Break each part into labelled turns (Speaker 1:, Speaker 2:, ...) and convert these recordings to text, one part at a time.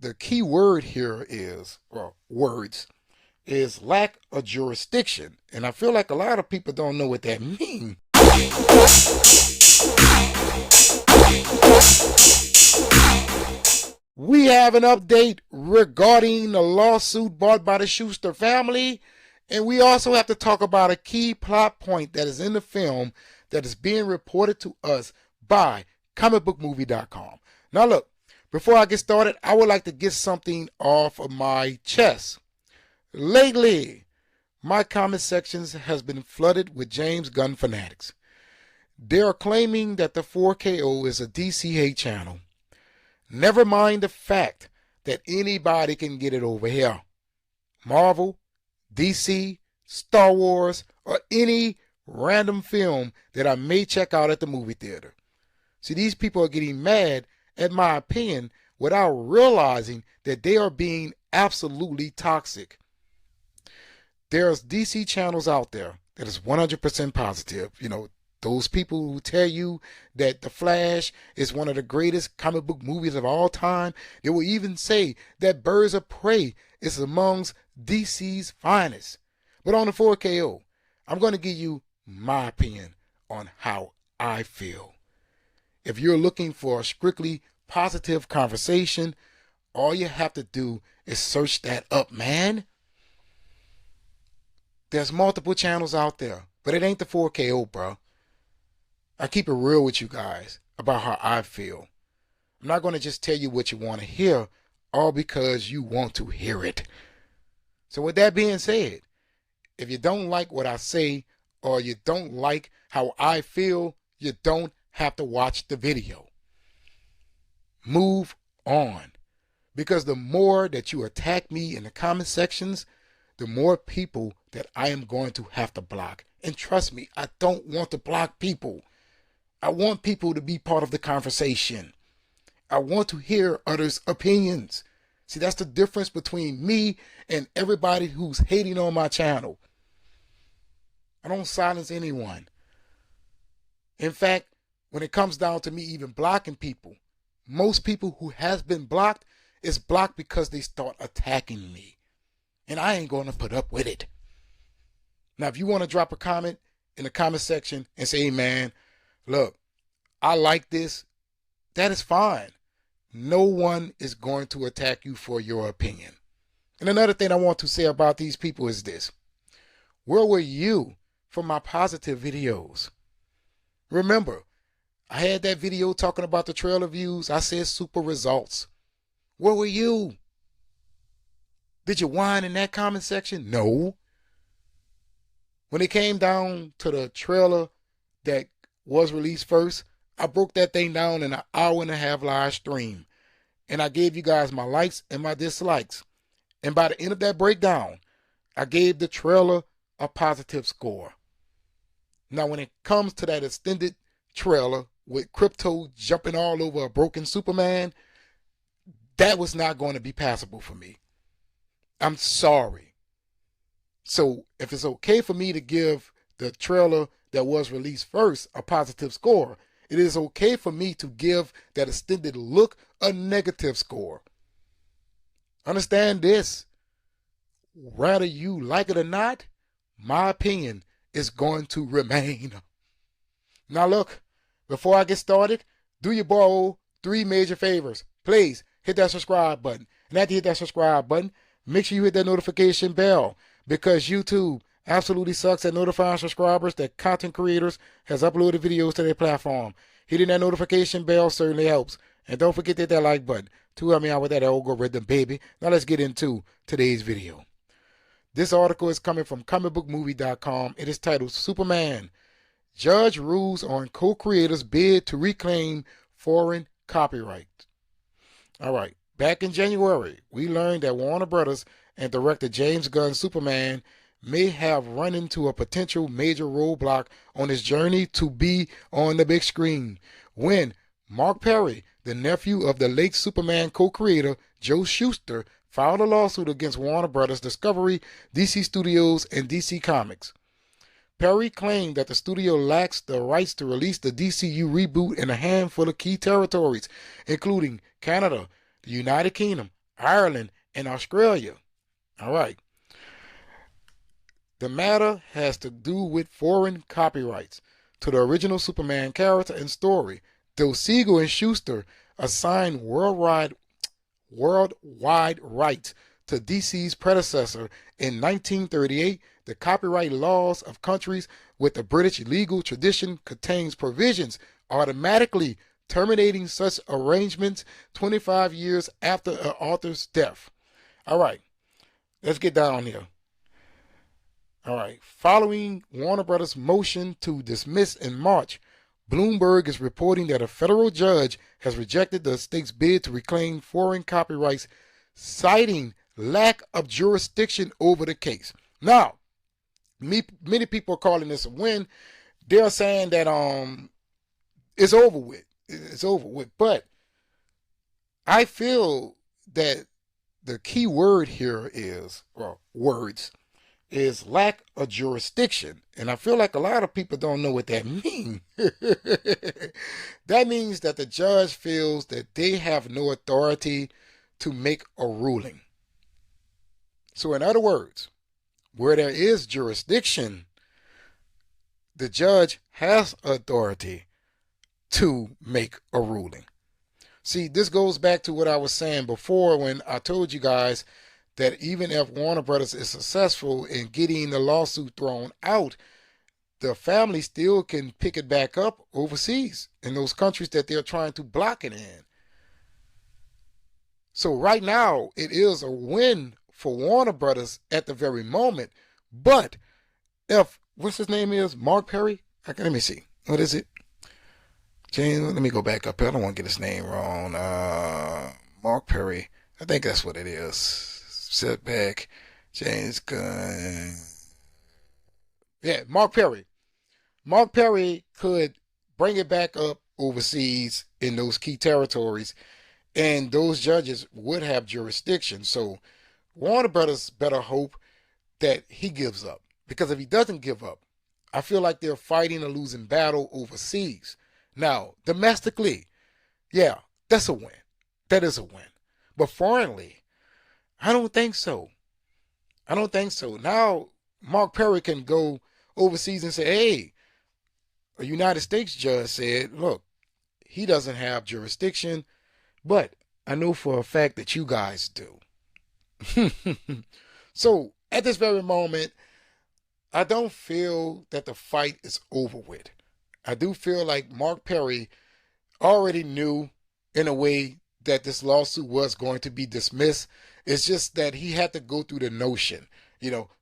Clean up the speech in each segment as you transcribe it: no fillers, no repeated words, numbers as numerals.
Speaker 1: the key word here is, well, words, is lack of jurisdiction. And I feel like a lot of people don't know what that means. We have an update regarding the lawsuit brought by the Schuster family. And we also have to talk about a key plot point that is in the film that is being reported to us by comicbookmovie.com. Now look, before I get started, I would like to get something off of my chest. Lately, my comment sections has been flooded with James Gunn fanatics. They are claiming that the 4KO is a DC hate channel. Never mind the fact that anybody can get it over here. Marvel, DC, Star Wars, or any random film that I may check out at the movie theater. See, these people are getting mad at my opinion without realizing that they are being absolutely toxic. There's DC channels out there that is 100% positive. You know, those people who tell you that The Flash is one of the greatest comic book movies of all time. They will even say that Birds of Prey is amongst DC's finest. But on the 4KO, I'm going to give you my opinion on how I feel. If you're looking for a strictly positive conversation, all you have to do is search that up, man. There's multiple channels out there, but it ain't the 4KO, bro. I keep it real with you guys about how I feel. I'm not going to just tell you what you want to hear, all because you want to hear it. So with that being said, if you don't like what I say or you don't like how I feel, you don't have to watch the video. Move on. Because the more that you attack me in the comment sections, the more people that I am going to have to block. And trust me, I don't want to block people. I want people to be part of the conversation. I want to hear others' opinions. See, that's the difference between me and everybody who's hating on my channel. I don't silence anyone. In fact, when it comes down to me even blocking people, most people who has been blocked is blocked because they start attacking me. And I ain't going to put up with it. Now, if you want to drop a comment in the comment section and say, hey, man, look, I like this, that is fine. No one is going to attack you for your opinion. And another thing I want to say about these people is this. Where were you for my positive videos? Remember, I had that video talking about the trailer views. I said super results. Where were you? Did you whine in that comment section? No. When it came down to the trailer that was released first, I broke that thing down in an hour-and-a-half live stream. And I gave you guys my likes and my dislikes. And by the end of that breakdown, I gave the trailer a positive score. Now, when it comes to that extended trailer with Crypto jumping all over a broken Superman, that was not going to be passable for me. I'm sorry. So if it's okay for me to give the trailer that was released first a positive score, it is okay for me to give that extended look a negative score. Understand this. Whether you like it or not, my opinion is going to remain. Now look, before I get started, do you borrow 3 major favors. Please hit that subscribe button. And after you hit that subscribe button, make sure you hit that notification bell, because YouTube absolutely sucks at notifying subscribers that content creators has uploaded videos to their platform. Hitting that notification bell certainly helps. And don't forget to hit that like button to help me out with that algorithm, baby. Now let's get into today's video. This article is coming from comicbookmovie.com. It is titled Superman. Judge rules on co-creators bid to reclaim foreign copyright. All right. Back in January, we learned that Warner Brothers and director James Gunn's Superman may have run into a potential major roadblock on his journey to be on the big screen when Mark Perry, the nephew of the late Superman co-creator Joe Shuster, filed a lawsuit against Warner Brothers Discovery, DC Studios, and DC Comics. Perry claimed that the studio lacks the rights to release the DCU reboot in a handful of key territories, including Canada, the United Kingdom, Ireland, and Australia. All right. The matter has to do with foreign copyrights to the original Superman character and story, though Siegel and Schuster assigned worldwide rights to DC's predecessor in 1938. The copyright laws of countries with a British legal tradition contains provisions automatically terminating such arrangements 25 years after an author's death. All right, let's get down here. All right, following Warner Brothers' motion to dismiss in March, Bloomberg is reporting that a federal judge has rejected the state's bid to reclaim foreign copyrights, citing lack of jurisdiction over the case. Now, many people are calling this a win. They're saying that it's over with. It's over with. But I feel that the key word here is, well, words, is lack of jurisdiction. And I feel like a lot of people don't know what that means. That means that the judge feels that they have no authority to make a ruling. So in other words, where there is jurisdiction, the judge has authority to make a ruling. See, this goes back to what I was saying before when I told you guys that even if Warner Brothers is successful in getting the lawsuit thrown out, the family still can pick it back up overseas in those countries that they're trying to block it in. So right now, it is a win for Warner Brothers at the very moment. But if, what's his name is? Mark Perry? Let me see. What is it? James, let me go back up here. I don't want to get his name wrong. Mark Perry. I think that's what it is. Sit back. James Gunn. Yeah, Mark Perry. Mark Perry could bring it back up overseas in those key territories, and those judges would have jurisdiction. So Warner Brothers better hope that he gives up. Because if he doesn't give up, I feel like they're fighting a losing battle overseas. Now, domestically, yeah, that's a win. That is a win. But foreignly, I don't think so. I don't think so. Now, Mark Perry can go overseas and say, hey, a United States judge said, look, he doesn't have jurisdiction, but I know for a fact that you guys do. So, at this very moment, I don't feel that the fight is over with. I do feel like Mark Perry already knew in a way that this lawsuit was going to be dismissed. It's just that he had to go through the notion,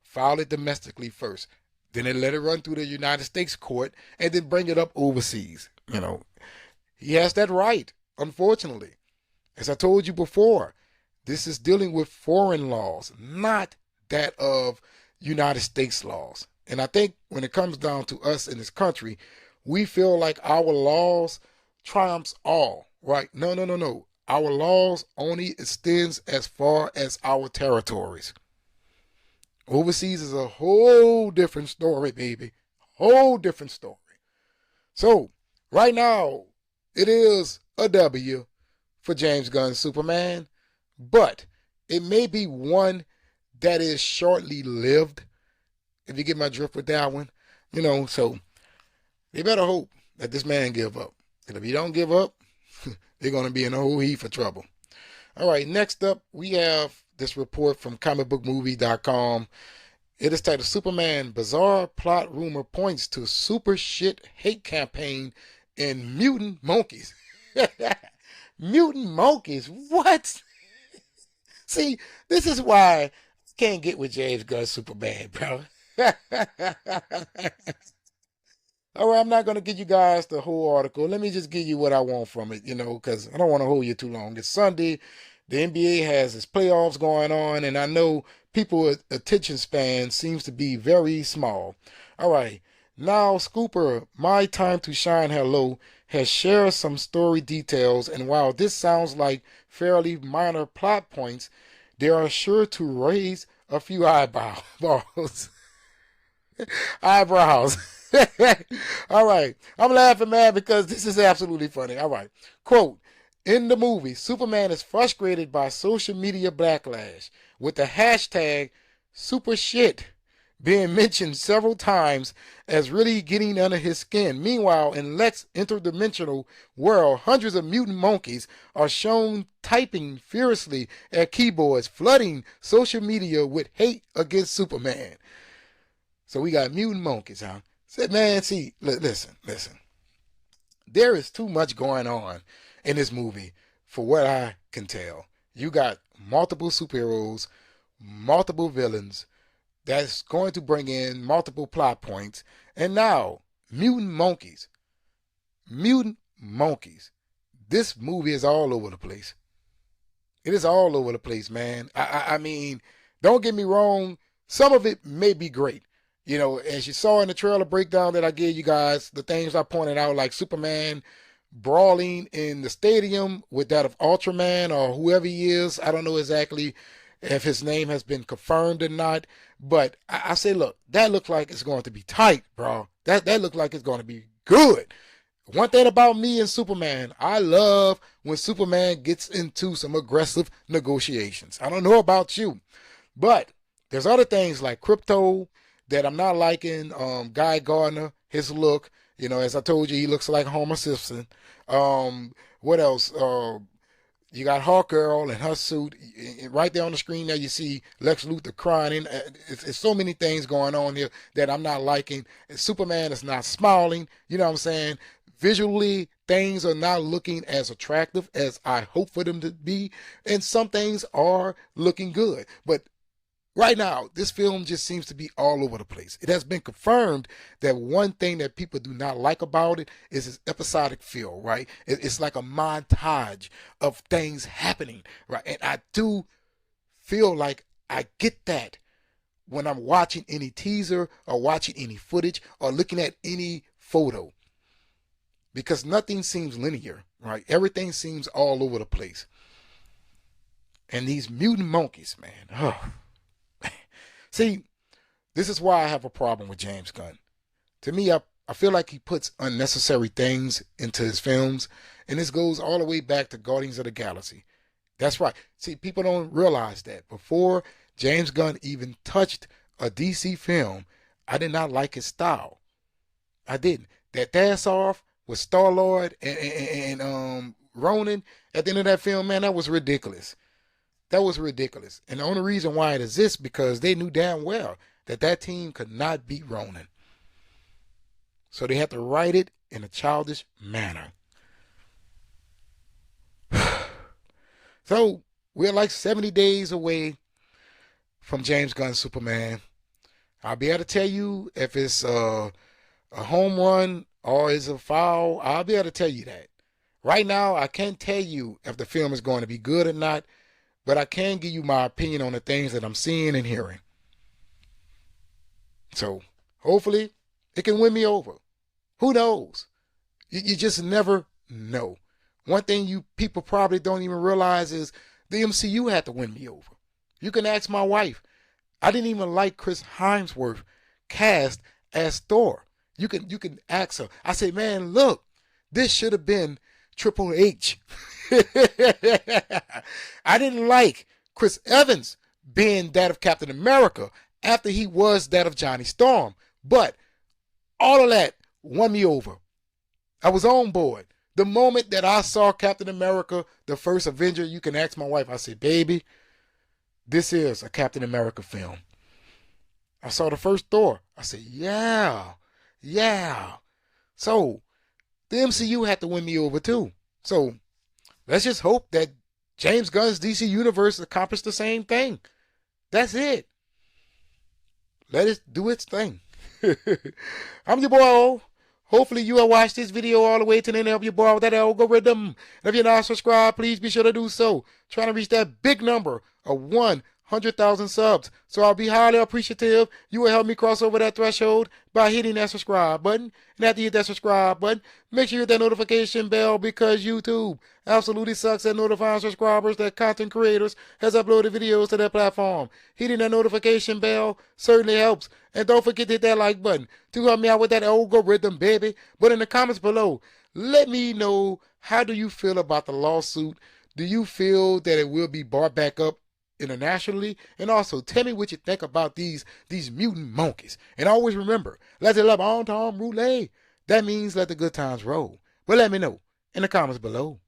Speaker 1: file it domestically first, then let it run through the United States court, and then bring it up overseas. He has that right, unfortunately. As I told you before, this is dealing with foreign laws, not that of United States laws. And I think when it comes down to us in this country, we feel like our laws triumphs all, right? No. Our laws only extends as far as our territories. Overseas is a whole different story, baby. Whole different story. So, right now, it is a W for James Gunn's Superman, but it may be one that is shortly lived, if you get my drift with that one. So they better hope that this man give up. And if he don't give up, they're going to be in a whole heap of trouble. All right, next up, we have this report from comicbookmovie.com. It is titled Superman Bizarre Plot Rumor Points to Super Shit Hate Campaign in Mutant Monkeys. Mutant Monkeys? What? See, this is why I can't get with James Gunn's Superman, bro. All right, I'm not going to give you guys the whole article. Let me just give you what I want from it, because I don't want to hold you too long. It's Sunday. The NBA has its playoffs going on, and I know people's attention span seems to be very small. All right, now Scooper, My Time to Shine Hello, has shared some story details, and while this sounds like fairly minor plot points, they are sure to raise a few eyebrows. Eyebrows. All right. I'm laughing, man, because this is absolutely funny. All right. Quote, In the movie, Superman is frustrated by social media backlash, with the hashtag super shit being mentioned several times as really getting under his skin. Meanwhile, in Lex' interdimensional world, hundreds of mutant monkeys are shown typing furiously at keyboards, flooding social media with hate against Superman. So we got mutant monkeys, huh? Said, man, see, listen. There is too much going on in this movie for what I can tell. You got multiple superheroes, multiple villains, that's going to bring in multiple plot points. And now, mutant monkeys. Mutant monkeys. This movie is all over the place. It is all over the place, man. I mean, don't get me wrong. Some of it may be great. You know, as you saw in the trailer breakdown that I gave you guys, the things I pointed out, like Superman brawling in the stadium with that of Ultraman or whoever he is. I don't know exactly if his name has been confirmed or not. But I say, look, that looks like it's going to be tight, bro. That looks like it's going to be good. One thing about me and Superman, I love when Superman gets into some aggressive negotiations. I don't know about you, but there's other things like Crypto that I'm not liking. Guy Gardner, his look, you know, as I told you, he looks like Homer Simpson. What else? You got Hawkgirl and her suit. Right there on the screen there, you see Lex Luthor crying. It's so many things going on here that I'm not liking. Superman is not smiling. You know what I'm saying? Visually, things are not looking as attractive as I hope for them to be. And some things are looking good. But right now, this film just seems to be all over the place. It has been confirmed that one thing that people do not like about it is its episodic feel, right? It's like a montage of things happening, right? And I do feel like I get that when I'm watching any teaser or watching any footage or looking at any photo, because nothing seems linear, right? Everything seems all over the place. And these mutant monkeys, man, oh. See, this is why I have a problem with James Gunn. To me, I feel like he puts unnecessary things into his films, and this goes all the way back to Guardians of the Galaxy. That's right. See, people don't realize that. Before James Gunn even touched a DC film, I did not like his style. I didn't. That dance-off with Star-Lord and Ronan at the end of that film, man, that was ridiculous. That was ridiculous. And the only reason why it exists because they knew damn well that team could not beat Ronan. So they had to write it in a childish manner. So we're like 70 days away from James Gunn's Superman. I'll be able to tell you if it's a home run or is a foul. I'll be able to tell you that. Right now, I can't tell you if the film is going to be good or not, but I can give you my opinion on the things that I'm seeing and hearing. So hopefully it can win me over. Who knows? You just never know. One thing you people probably don't even realize is the MCU had to win me over. You can ask my wife. I didn't even like Chris Hemsworth cast as Thor. You can ask her. I say, man, look, this should have been Triple H. I didn't like Chris Evans being that of Captain America after he was that of Johnny Storm. But all of that won me over. I was on board. The moment that I saw Captain America, the first Avenger, you can ask my wife. I said, baby, this is a Captain America film. I saw the first Thor. I said, yeah. So the MCU had to win me over too. So let's just hope that James Gunn's DC Universe accomplished the same thing. That's it. Let it do its thing. I'm your boy O. Hopefully you have watched this video all the way to the end of your boy with that algorithm. And if you're not subscribed, please be sure to do so. Trying to reach that big number of 100,000 subs. So I'll be highly appreciative. You will help me cross over that threshold by hitting that subscribe button. And after you hit that subscribe button, make sure you hit that notification bell because YouTube absolutely sucks at notifying subscribers that content creators has uploaded videos to their platform. Hitting that notification bell certainly helps. And don't forget to hit that like button to help me out with that algorithm, baby. But in the comments below, let me know How do you feel about the lawsuit? Do you feel that it will be brought back up internationally? And also, tell me what you think about these mutant monkeys. And always remember, let the love on Tom Roulette. That means let the good times roll. But let me know in the comments below.